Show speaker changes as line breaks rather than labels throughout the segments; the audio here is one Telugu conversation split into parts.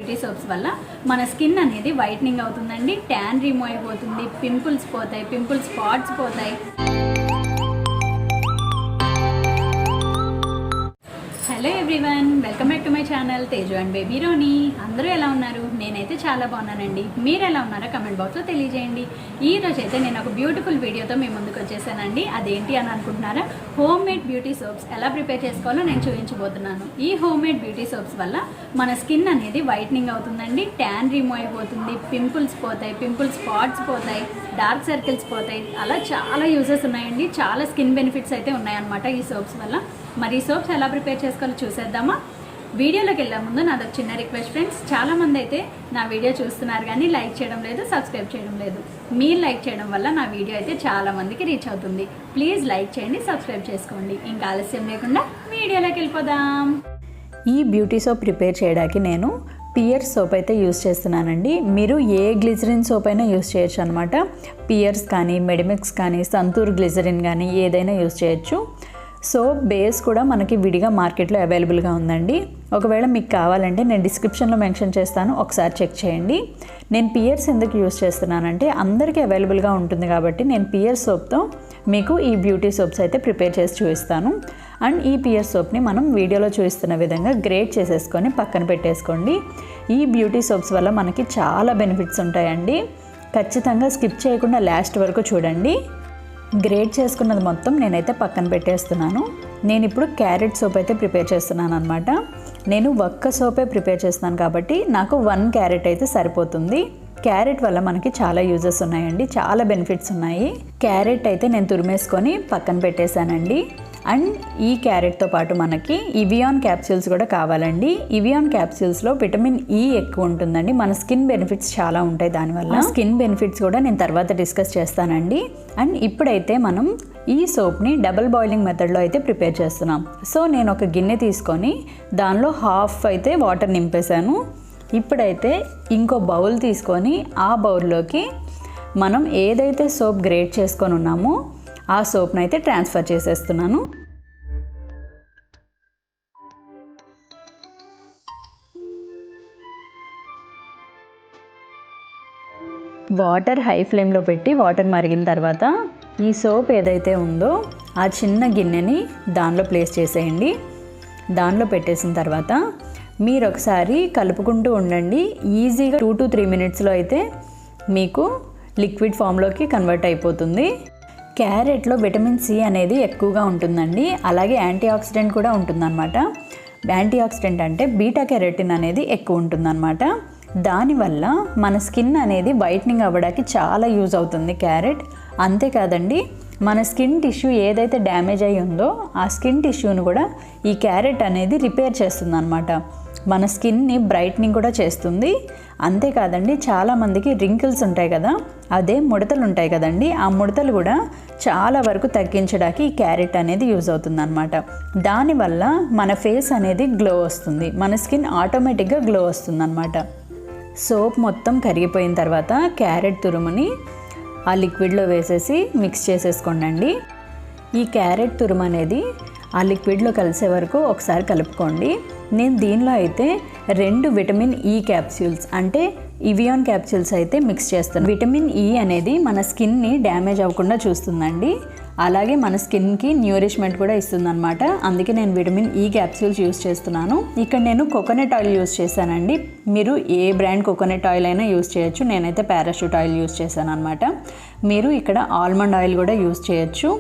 బ్యూటీ సోప్స్ వల్ల మన స్కిన్ అనేది వైట్నింగ్ అవుతుందండి, ట్యాన్ రిమూవ్ అయిపోతుంది, పింపుల్స్ పోతాయి, పింపుల్స్ స్పాట్స్ పోతాయి. Hello everyone, welcome back to my channel Teju and baby Roni. అందరూ ఎలా ఉన్నారు? నేనైతే చాలా బాగున్నానండి. మీరు ఎలా ఉన్నారో కమెంట్ బాక్స్లో తెలియజేయండి. ఈ రోజు అయితే నేను ఒక బ్యూటిఫుల్ వీడియోతో మీ ముందుకు వచ్చేసానండి. అదేంటి అని అనుకుంటున్నారా? హోమ్ మేడ్ బ్యూటీ సోప్స్ ఎలా ప్రిపేర్ చేసుకోవాలో నేను చూపించబోతున్నాను. ఈ హోమ్ మేడ్ బ్యూటీ సోప్స్ వల్ల మన స్కిన్ అనేది వైట్నింగ్ అవుతుందండి, ట్యాన్ రిమూవ్ అయిపోతుంది, పింపుల్స్ పోతాయి, పింపుల్స్ స్పాట్స్ పోతాయి, డార్క్ సర్కిల్స్ పోతాయి. అలా చాలా యూజెస్ ఉన్నాయండి. చాలా స్కిన్ బెనిఫిట్స్ అయితే ఉన్నాయన్నమాట ఈ సోప్స్ వల్ల. మరి ఈ సోప్స్ ఎలా ప్రిపేర్ చేసుకోవాలో చూసేద్దామా? వీడియోలోకి వెళ్ళే ముందు నాదొక చిన్న రిక్వెస్ట్ ఫ్రెండ్స్. చాలామంది అయితే నా వీడియో చూస్తున్నారు కానీ లైక్ చేయడం లేదు, సబ్స్క్రైబ్ చేయడం లేదు. మీరు లైక్ చేయడం వల్ల నా వీడియో అయితే చాలామందికి రీచ్ అవుతుంది. ప్లీజ్ లైక్ చేయండి, సబ్స్క్రైబ్ చేసుకోండి. ఇంకా ఆలస్యం లేకుండా వీడియోలోకి వెళ్ళిపోదాం. ఈ బ్యూటీ సోప్ ప్రిపేర్ చేయడానికి నేను పియర్స్ సోప్ అయితే యూస్ చేస్తున్నానండి. మీరు ఏ గ్లిజరిన్ సోప్ అయినా యూస్ చేయొచ్చు అనమాట. పియర్స్ కానీ, మెడిమిక్స్ కానీ, సంతూర్ గ్లిజరిన్ కానీ ఏదైనా యూస్ చేయొచ్చు. సోప్ బేస్ కూడా మనకి విడిగా మార్కెట్లో అవైలబుల్గా ఉందండి. ఒకవేళ మీకు కావాలంటే నేను డిస్క్రిప్షన్లో మెన్షన్ చేస్తాను, ఒకసారి చెక్ చేయండి. నేను పియర్స్ ఎందుకు యూస్ చేస్తున్నానంటే అందరికీ అవైలబుల్గా ఉంటుంది కాబట్టి నేను పియర్ సోప్తో మీకు ఈ బ్యూటీ సోప్స్ అయితే ప్రిపేర్ చేసి చూపిస్తాను. అండ్ ఈ పియర్ సోప్ని మనం వీడియోలో చూపిస్తున్న విధంగా గ్రేట్ చేసేసుకొని పక్కన పెట్టేసుకోండి. ఈ బ్యూటీ సోప్స్ వల్ల మనకి చాలా బెనిఫిట్స్ ఉంటాయండి. ఖచ్చితంగా స్కిప్ చేయకుండా లాస్ట్ వరకు చూడండి. గ్రేట్ చేసుకున్నది మొత్తం నేనైతే పక్కన పెట్టేస్తున్నాను. నేను ఇప్పుడు క్యారెట్ సోప్ అయితే ప్రిపేర్ చేస్తున్నాను అనమాట. నేను ఒక్క సోపే ప్రిపేర్ చేస్తున్నాను కాబట్టి నాకు 1 క్యారెట్ అయితే సరిపోతుంది. క్యారెట్ వల్ల మనకి చాలా యూజెస్ ఉన్నాయండి, చాలా బెనిఫిట్స్ ఉన్నాయి. క్యారెట్ అయితే నేను తురిమేసుకొని పక్కన పెట్టేశానండి. అండ్ ఈ క్యారెట్తో పాటు మనకి ఇవియాన్ క్యాప్సూల్స్ కూడా కావాలండి. ఇవియాన్ క్యాప్సూల్స్లో విటమిన్ ఈ ఎక్కువ ఉంటుందండి. మన స్కిన్ బెనిఫిట్స్ చాలా ఉంటాయి దానివల్ల. స్కిన్ బెనిఫిట్స్ కూడా నేను తర్వాత డిస్కస్ చేస్తానండి. అండ్ ఇప్పుడైతే మనం ఈ సోప్ని డబుల్ బాయిలింగ్ మెథడ్లో అయితే ప్రిపేర్ చేస్తున్నాం. సో నేను ఒక గిన్నె తీసుకొని దానిలో హాఫ్ అయితే వాటర్ నింపేశాను. ఇప్పుడైతే ఇంకో బౌల్ తీసుకొని ఆ బౌల్లోకి మనం ఏదైతే సోప్ గ్రేట్ చేసుకొని ఉన్నామో ఆ సోప్ని అయితే ట్రాన్స్ఫర్ చేసేస్తున్నాను. వాటర్ హై ఫ్లేమ్లో పెట్టి వాటర్ మరిగిన తర్వాత ఈ సోప్ ఏదైతే ఉందో ఆ చిన్న గిన్నెని దానిలో ప్లేస్ చేసేయండి. దానిలో పెట్టేసిన తర్వాత మీరు ఒకసారి కలుపుకుంటూ ఉండండి. ఈజీగా 2 to 3 మినిట్స్లో అయితే మీకు లిక్విడ్ ఫామ్లోకి కన్వర్ట్ అయిపోతుంది. క్యారెట్లో విటమిన్ సి అనేది ఎక్కువగా ఉంటుందండి. అలాగే యాంటీ ఆక్సిడెంట్ కూడా ఉంటుందన్నమాట. యాంటీ ఆక్సిడెంట్ అంటే బీటా కెరటిన్ అనేది ఎక్కువ ఉంటుందన్నమాట. దానివల్ల మన స్కిన్ అనేది వైట్నింగ్ అవ్వడానికి చాలా యూజ్ అవుతుంది క్యారెట్. అంతేకాదండి, మన స్కిన్ టిష్యూ ఏదైతే డ్యామేజ్ అయి ఉందో ఆ స్కిన్ టిష్యూని కూడా ఈ క్యారెట్ అనేది రిపేర్ చేస్తుంది అనమాట. మన స్కిన్ని బ్రైట్నింగ్ కూడా చేస్తుంది. అంతేకాదండి, చాలామందికి రింకిల్స్ ఉంటాయి కదా, అదే ముడతలు ఉంటాయి కదండి, ఆ ముడతలు కూడా చాలా వరకు తగ్గించడానికి ఈ క్యారెట్ అనేది యూజ్ అవుతుంది అనమాట. దానివల్ల మన ఫేస్ అనేది గ్లో వస్తుంది, మన స్కిన్ ఆటోమేటిక్గా గ్లో వస్తుంది అనమాట. సోప్ మొత్తం కరిగిపోయిన తర్వాత క్యారెట్ తురుముని ఆ లిక్విడ్లో వేసేసి మిక్స్ చేసేసుకోండి. ఈ క్యారెట్ తురుము అనేది ఆ లిక్విడ్లో కలిసే వరకు ఒకసారి కలుపుకోండి. నేను దీనిలో అయితే 2 విటమిన్ ఈ క్యాప్సూల్స్ అంటే ఇవియాన్ క్యాప్సూల్స్ అయితే మిక్స్ చేస్తాను. విటమిన్ ఈ అనేది మన స్కిన్ని డ్యామేజ్ అవ్వకుండా చూస్తుందండి. అలాగే మన స్కిన్కి న్యూరిష్మెంట్ కూడా ఇస్తుందన్నమాట. అందుకే నేను విటమిన్ ఈ క్యాప్సూల్స్ యూస్ చేస్తున్నాను. ఇక్కడ నేను కోకోనట్ ఆయిల్ యూస్ చేశానండి. మీరు ఏ బ్రాండ్ కోకోనట్ ఆయిల్ అయినా యూస్ చేయొచ్చు. నేనైతే పారాషూట్ ఆయిల్ యూస్ చేశాను అనమాట. మీరు ఇక్కడ ఆల్మండ్ ఆయిల్ కూడా యూస్ చేయొచ్చు.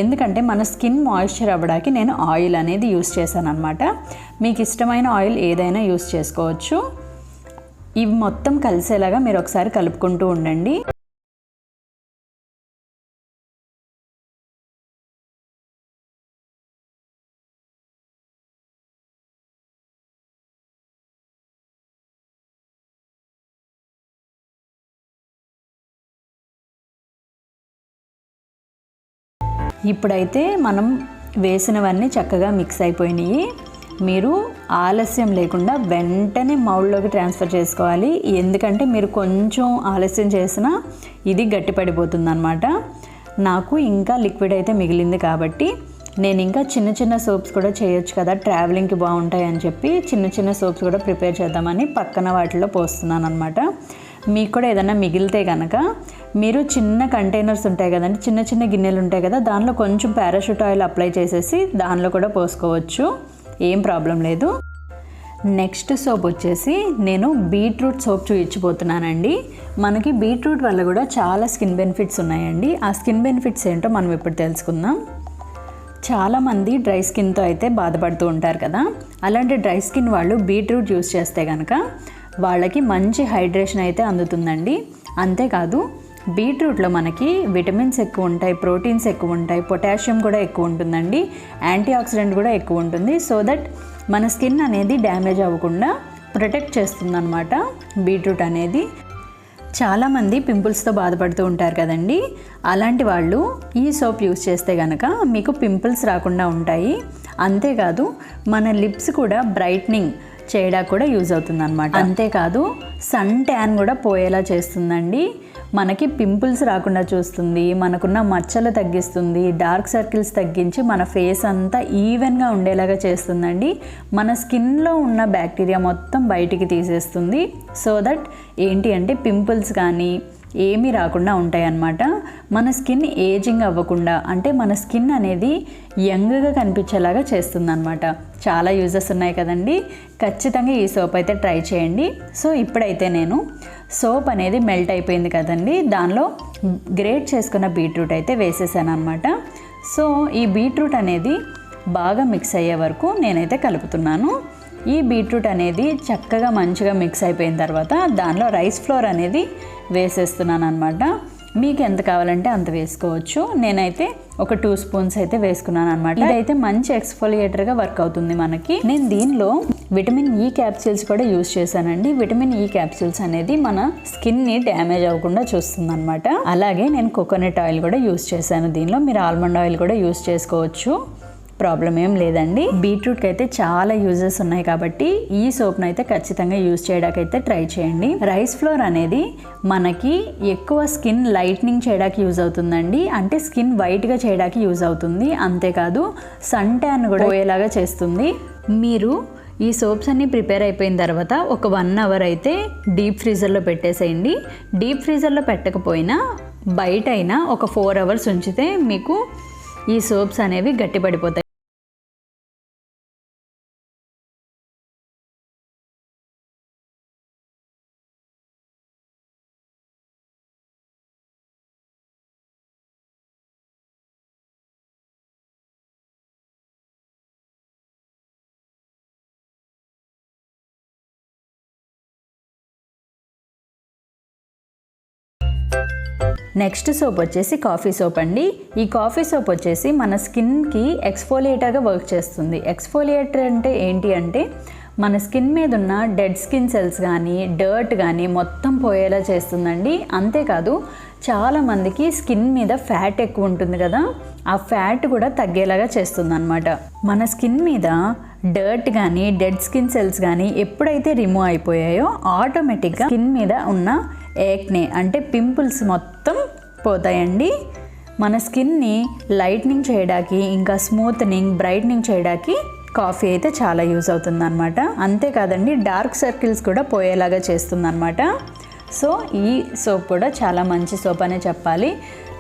ఎందుకంటే మన స్కిన్ మాయిశ్చర్ అవ్వడానికి నేను ఆయిల్ అనేది యూస్ చేశాను అనమాట. మీకు ఇష్టమైన ఆయిల్ ఏదైనా యూస్ చేసుకోవచ్చు. ఇవి మొత్తం కలిసేలాగా మీరు ఒకసారి కలుపుకుంటూ ఉండండి. ఇప్పుడైతే మనం వేసినవన్నీ చక్కగా మిక్స్ అయిపోయినాయి. మీరు ఆలస్యం లేకుండా వెంటనే మౌల్డ్లోకి ట్రాన్స్ఫర్ చేసుకోవాలి. ఎందుకంటే మీరు కొంచెం ఆలస్యం చేసినా ఇది గట్టిపడిపోతుంది అన్నమాట. నాకు ఇంకా లిక్విడ్ అయితే మిగిలింది కాబట్టి
నేను ఇంకా చిన్న చిన్న సోప్స్ కూడా చేయొచ్చు కదా, ట్రావెలింగ్కి బాగుంటాయి అని చెప్పి చిన్న చిన్న సోప్స్ కూడా ప్రిపేర్ చేద్దామని పక్కన వాటిలో పోస్తున్నాను అనమాట. మీకు కూడా ఏదైనా మిగిలితే కనుక మీరు చిన్న కంటైనర్స్ ఉంటాయి కదండి, చిన్న చిన్న గిన్నెలు ఉంటాయి కదా, దానిలో కొంచెం పారాషూట్ ఆయిల్ అప్లై చేసేసి దానిలో కూడా పోసుకోవచ్చు, ఏం ప్రాబ్లం లేదు. నెక్స్ట్ సోప్ వచ్చేసి నేను బీట్రూట్ సోప్ చూపించబోతున్నానండి. మనకి బీట్రూట్ వల్ల కూడా చాలా స్కిన్ బెనిఫిట్స్ ఉన్నాయండి. ఆ స్కిన్ బెనిఫిట్స్ ఏంటో మనం ఇప్పుడు తెలుసుకుందాం. చాలామంది డ్రై స్కిన్తో అయితే బాధపడుతూ ఉంటారు కదా, అలాంటి డ్రై స్కిన్ వాళ్ళు బీట్రూట్ యూస్ చేస్తే కనుక వాళ్ళకి మంచి హైడ్రేషన్ అయితే అందుతుందండి. అంతేకాదు బీట్రూట్లో మనకి విటమిన్స్ ఎక్కువ ఉంటాయి, ప్రోటీన్స్ ఎక్కువ ఉంటాయి, పొటాషియం కూడా ఎక్కువ ఉంటుందండి, యాంటీ ఆక్సిడెంట్ కూడా ఎక్కువ ఉంటుంది. సో దట్ మన స్కిన్ అనేది డ్యామేజ్ అవ్వకుండా ప్రొటెక్ట్ చేస్తుందన్నమాట బీట్రూట్ అనేది. చాలామంది పింపుల్స్తో బాధపడుతూ ఉంటారు కదండి, అలాంటి వాళ్ళు ఈ సోప్ యూస్ చేస్తే కనుక మీకు పింపుల్స్ రాకుండా ఉంటాయి. అంతేకాదు మన లిప్స్ కూడా బ్రైట్నింగ్ చేయడానికి కూడా యూజ్ అవుతుంది అనమాట. అంతేకాదు సన్ ట్యాన్ కూడా పోయేలా చేస్తుందండి, మనకి పింపుల్స్ రాకుండా చూస్తుంది, మనకున్న మచ్చలు తగ్గిస్తుంది, డార్క్ సర్కిల్స్ తగ్గించి మన ఫేస్ అంతా ఈవెన్గా ఉండేలాగా చేస్తుందండి. మన స్కిన్లో ఉన్న బ్యాక్టీరియా మొత్తం బయటికి తీసేస్తుంది. సో దట్ ఏంటి అంటే పింపుల్స్ కానీ ఏమీ రాకుండా ఉంటాయి అన్నమాట. మన స్కిన్ ఏజింగ్ అవ్వకుండా, అంటే మన స్కిన్ అనేది యంగ్గా కనిపించేలాగా చేస్తుందన్నమాట. చాలా యూజెస్ ఉన్నాయి కదండి, ఖచ్చితంగా ఈ సోప్ అయితే ట్రై చేయండి. సో ఇప్పుడైతే నేను సోప్ అనేది మెల్ట్ అయిపోయింది కదండి, దానిలో గ్రేట్ చేసుకున్న బీట్రూట్ అయితే వేసేసాను అనమాట. సో ఈ బీట్రూట్ అనేది బాగా మిక్స్ అయ్యే వరకు నేనైతే కలుపుతున్నాను. ఈ బీట్రూట్ అనేది చక్కగా మంచిగా మిక్స్ అయిపోయిన తర్వాత దానిలో రైస్ ఫ్లోర్ అనేది వేసేస్తున్నాను అనమాట. మీకు ఎంత కావాలంటే అంత వేసుకోవచ్చు. నేనైతే ఒక 2 స్పూన్స్ అయితే వేసుకున్నాను అనమాట. ఇదైతే మంచి ఎక్స్ఫోలియేటర్గా వర్క్ అవుతుంది మనకి. నేను దీనిలో విటమిన్ ఈ క్యాప్సూల్స్ కూడా యూజ్ చేశానండి. విటమిన్ ఈ క్యాప్సూల్స్ అనేది మన స్కిన్ని డ్యామేజ్ అవ్వకుండా చూస్తుంది అనమాట. అలాగే నేను కోకోనట్ ఆయిల్ కూడా యూజ్ చేశాను దీనిలో. మీరు ఆల్మండ్ ఆయిల్ కూడా యూజ్ చేసుకోవచ్చు, ప్రాబ్లం ఏం లేదండి. బీట్రూట్కి అయితే చాలా యూజెస్ ఉన్నాయి కాబట్టి ఈ సోప్ను అయితే ఖచ్చితంగా యూజ్ చేయడానికైతే ట్రై చేయండి. రైస్ ఫ్లోర్ అనేది మనకి ఎక్కువ స్కిన్ లైట్నింగ్ చేయడానికి యూజ్ అవుతుందండి, అంటే స్కిన్ వైట్గా చేయడానికి యూజ్ అవుతుంది. అంతేకాదు సన్ ట్యాన్ కూడా పోయేలాగా చేస్తుంది. మీరు ఈ సోప్స్ అన్నీ ప్రిపేర్ అయిపోయిన తర్వాత ఒక 1 అవర్ అయితే డీప్ ఫ్రీజర్లో పెట్టేసేయండి. డీప్ ఫ్రీజర్లో పెట్టకపోయినా బయట అయినా ఒక 4 అవర్స్ ఉంచితే మీకు ఈ సోప్స్ అనేవి గట్టిపడిపోతాయి. నెక్స్ట్ సోప్ వచ్చేసి కాఫీ సోప్ అండి. ఈ కాఫీ సోప్ వచ్చేసి మన స్కిన్కి ఎక్స్ఫోలియేటర్గా వర్క్ చేస్తుంది. ఎక్స్ఫోలియేటర్ అంటే ఏంటి అంటే మన స్కిన్ మీద ఉన్న డెడ్ స్కిన్ సెల్స్ కానీ డర్ట్ కానీ మొత్తం పోయేలా చేస్తుందండి. అంతేకాదు చాలామందికి స్కిన్ మీద ఫ్యాట్ ఎక్కువ ఉంటుంది కదా, ఆ ఫ్యాట్ కూడా తగ్గేలాగా చేస్తుంది అనమాట. మన స్కిన్ మీద డర్ట్ కానీ డెడ్ స్కిన్ సెల్స్ కానీ ఎప్పుడైతే రిమూవ్ అయిపోయాయో ఆటోమేటిక్గా స్కిన్ మీద ఉన్న ఏక్నే అంటే పింపుల్స్ మొత్తం పోతాయండి. మన స్కిన్ని లైట్నింగ్ చేయడానికి ఇంకా స్మూత్నింగ్ బ్రైట్నింగ్ చేయడానికి కాఫీ అయితే చాలా యూజ్ అవుతుంది అనమాట. అంతేకాదండి డార్క్ సర్కిల్స్ కూడా పోయేలాగా చేస్తుంది అనమాట. సో ఈ సోప్ కూడా చాలా మంచి సోప్ అనే చెప్పాలి.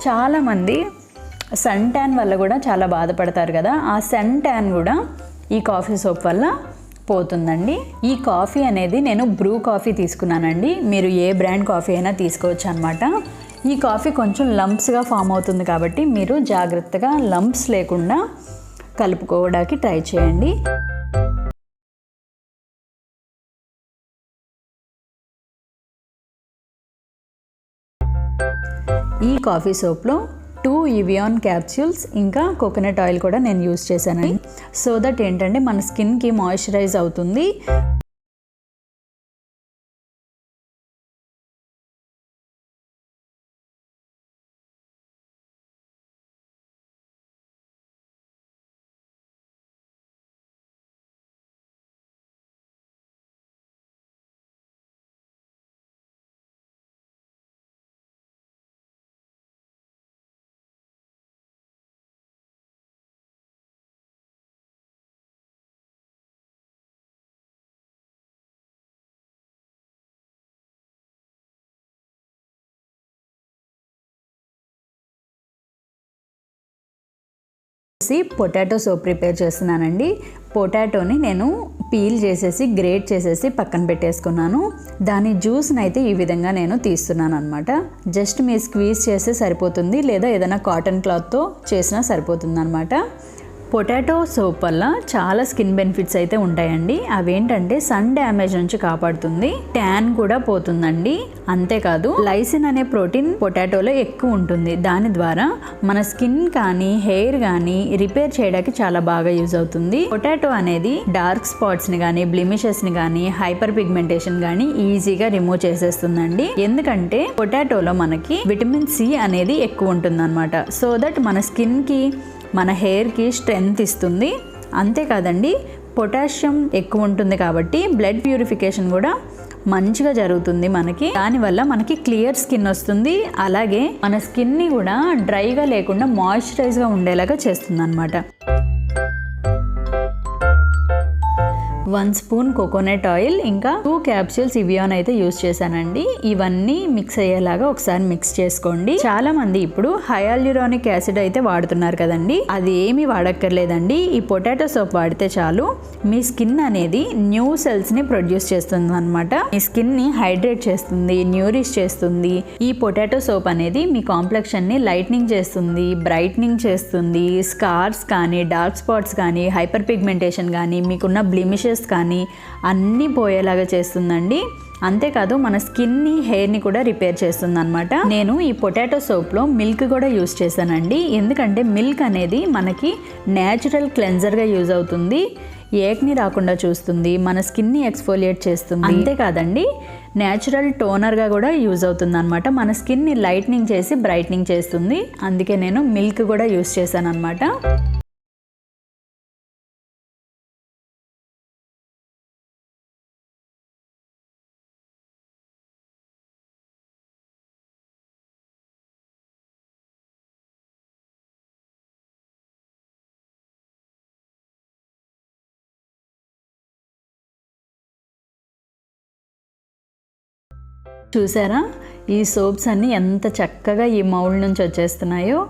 చాలామంది సన్ ట్యాన్ వల్ల కూడా చాలా బాధపడతారు కదా, ఆ సన్ ట్యాన్ కూడా ఈ కాఫీ సోప్ వల్ల పోతుందండి. ఈ కాఫీ అనేది నేను బ్రూ కాఫీ తీసుకున్నానండి. మీరు ఏ బ్రాండ్ కాఫీ అయినా తీసుకోవచ్చు అనమాట. ఈ కాఫీ కొంచెం లంప్స్గా ఫామ్ అవుతుంది కాబట్టి మీరు జాగ్రత్తగా లంప్స్ లేకుండా కలుపుకోవడానికి ట్రై చేయండి. ఈ కాఫీ సోప్లో 2 ఇవియాన్ క్యాప్సూల్స్ ఇంకా కోకోనట్ ఆయిల్ కూడా నేను యూజ్ చేశానండి. సో దట్ ఏంటంటే మన స్కిన్కి మాయిశ్చరైజ్ అవుతుంది. పొటాటో సోప్ ప్రిపేర్ చేస్తున్నానండి. పొటాటోని నేను పీల్ చేసేసి గ్రేట్ చేసేసి పక్కన పెట్టేసుకున్నాను. దాని జ్యూస్ని అయితే ఈ విధంగా నేను తీస్తున్నాను అనమాట. జస్ట్ మీరు స్క్వీజ్ చేస్తే సరిపోతుంది, లేదా ఏదైనా కాటన్ క్లాత్తో చేసినా సరిపోతుంది అనమాట. పొటాటో సోప్ వల్ల చాలా స్కిన్ బెనిఫిట్స్ అయితే ఉంటాయండి. అవేంటంటే సన్ డ్యామేజ్ నుంచి కాపాడుతుంది, ట్యాన్ కూడా పోతుందండి. అంతేకాదు లైసిన్ అనే ప్రోటీన్ పొటాటోలో ఎక్కువ ఉంటుంది. దాని ద్వారా మన స్కిన్ కానీ హెయిర్ కానీ రిపేర్ చేయడానికి చాలా బాగా యూజ్ అవుతుంది. పొటాటో అనేది డార్క్ స్పాట్స్ని కానీ బ్లిమిషెస్ని కానీ హైపర్ పిగ్మెంటేషన్ కానీ ఈజీగా రిమూవ్ చేసేస్తుందండి. ఎందుకంటే పొటాటోలో మనకి విటమిన్ సి అనేది ఎక్కువ ఉంటుంది అనమాట. సో దట్ మన స్కిన్కి మన హెయిర్కి స్ట్రెంగ్త్ ఇస్తుంది. అంతేకాదండి పొటాషియం ఎక్కువ ఉంటుంది కాబట్టి బ్లడ్ ప్యూరిఫికేషన్ కూడా మంచిగా జరుగుతుంది మనకి. దానివల్ల మనకి క్లియర్ స్కిన్ వస్తుంది. అలాగే మన స్కిన్ని కూడా డ్రైగా లేకుండా మాయిశ్చరైజ్గా ఉండేలాగా చేస్తుంది అనమాట. 1 స్పూన్ కోకోనట్ ఆయిల్, ఇంకా 2 క్యాప్సూల్స్ ఇవియాన్ అయితే యూజ్ చేశానండి. ఇవన్నీ మిక్స్ అయ్యేలాగా ఒకసారి మిక్స్ చేసుకోండి. చాలా మంది ఇప్పుడు హయాల్యూరానిక్ యాసిడ్ అయితే వాడుతున్నారు కదండి, అది ఏమీ వాడక్కర్లేదండి. ఈ పొటాటో సోప్ వాడితే చాలు మీ స్కిన్ అనేది న్యూ సెల్స్ ని ప్రొడ్యూస్ చేస్తుంది అనమాట. మీ స్కిన్ ని హైడ్రేట్ చేస్తుంది, న్యూరిష్ చేస్తుంది. ఈ పొటాటో సోప్ అనేది మీ కాంప్లెక్షన్ ని లైట్నింగ్ చేస్తుంది, బ్రైట్నింగ్ చేస్తుంది. స్కార్స్ కానీ డార్క్ స్పాట్స్ కానీ హైపర్ పిగ్మెంటేషన్ కానీ మీకున్న బ్లిమిషెస్ కానీ అన్నీ పోయేలాగా చేస్తుందండి. అంతేకాదు మన స్కిన్ని హెయిర్ని కూడా రిపేర్ చేస్తుంది అనమాట. నేను ఈ పొటాటో సోప్లో మిల్క్ కూడా యూజ్ చేశానండి. ఎందుకంటే మిల్క్ అనేది మనకి న్యాచురల్ క్లెన్జర్గా యూజ్ అవుతుంది, ఏక్ని రాకుండా చూస్తుంది, మన స్కిన్ని ఎక్స్ఫోలియేట్ చేస్తుంది. అంతేకాదండి న్యాచురల్ టోనర్గా కూడా యూజ్ అవుతుంది అనమాట. మన స్కిన్ని లైట్నింగ్ చేసి బ్రైట్నింగ్ చేస్తుంది. అందుకే నేను మిల్క్ కూడా యూజ్ చేశాను అనమాట. చూసారా ఈ సోప్స్ అన్నీ ఎంత చక్కగా ఈ మౌల్డ్ నుంచి వచ్చేస్తున్నాయో.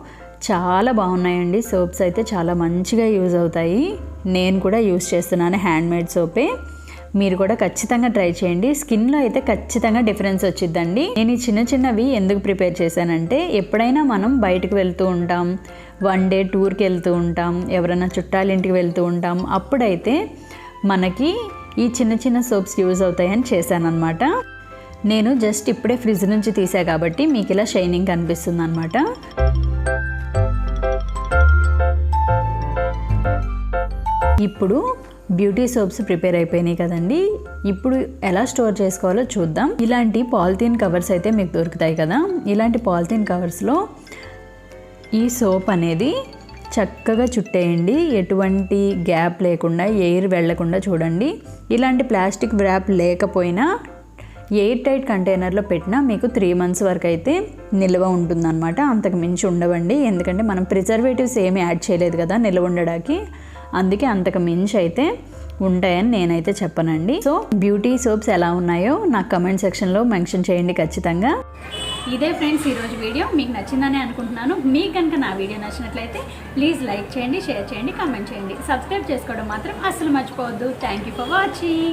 చాలా బాగున్నాయండి సోప్స్ అయితే, చాలా మంచిగా యూజ్ అవుతాయి. నేను కూడా యూజ్ చేస్తున్నాను హ్యాండ్మేడ్ సోపే. మీరు కూడా ఖచ్చితంగా ట్రై చేయండి. స్కిన్లో అయితే ఖచ్చితంగా డిఫరెన్స్ వచ్చిద్దండి. నేను ఈ చిన్నవి ఎందుకు ప్రిపేర్ చేశానంటే, ఎప్పుడైనా మనం బయటకు వెళ్తూ ఉంటాం, 1 డే టూర్కి వెళ్తూ ఉంటాం, ఎవరైనా చుట్టాలింటికి వెళ్తూ ఉంటాం, అప్పుడైతే మనకి ఈ చిన్న సోప్స్ యూజ్ అవుతాయని చేశానన్నమాట. నేను జస్ట్ ఇప్పుడే ఫ్రిడ్జ్ నుంచి తీసా కాబట్టి మీకు ఇలా షైనింగ్ కనిపిస్తుంది అనమాట. ఇప్పుడు బ్యూటీ సోప్స్ ప్రిపేర్ అయిపోయినాయి కదండి. ఇప్పుడు ఎలా స్టోర్ చేసుకోవాలో చూద్దాం. ఇలాంటి పాలిథీన్ కవర్స్ అయితే మీకు దొరుకుతాయి కదా. ఇలాంటి పాలిథీన్ కవర్స్లో ఈ సోప్ అనేది చక్కగా చుట్టేయండి, ఎటువంటి గ్యాప్ లేకుండా, ఎయిర్ వెళ్లకుండా చూడండి. ఇలాంటి ప్లాస్టిక్ వ్రాప్ లేకపోయినా ఎయిర్ టైట్ కంటైనర్లో పెట్టినా మీకు 3 మంత్స్ వరకు అయితే నిల్వ ఉంటుందన్నమాట. అంతకు మించి ఉండవండి, ఎందుకంటే మనం ప్రిజర్వేటివ్స్ ఏమీ యాడ్ చేయలేదు కదా నిల్వ ఉండడానికి. అందుకే అంతకు మించి అయితే ఉంటాయని నేనైతే చెప్పనండి. సో బ్యూటీ సోప్స్ ఎలా ఉన్నాయో నాకు కమెంట్ సెక్షన్లో మెన్షన్ చేయండి ఖచ్చితంగా.
ఇదే ఫ్రెండ్స్ ఈరోజు వీడియో మీకు నచ్చిందని అనుకుంటున్నాను. మీకు కనుక నా వీడియో నచ్చినట్లయితే ప్లీజ్ లైక్ చేయండి, షేర్ చేయండి, కామెంట్ చేయండి. సబ్స్క్రైబ్ చేసుకోవడం మాత్రం అస్సలు మర్చిపోవద్దు. Thank you for watching.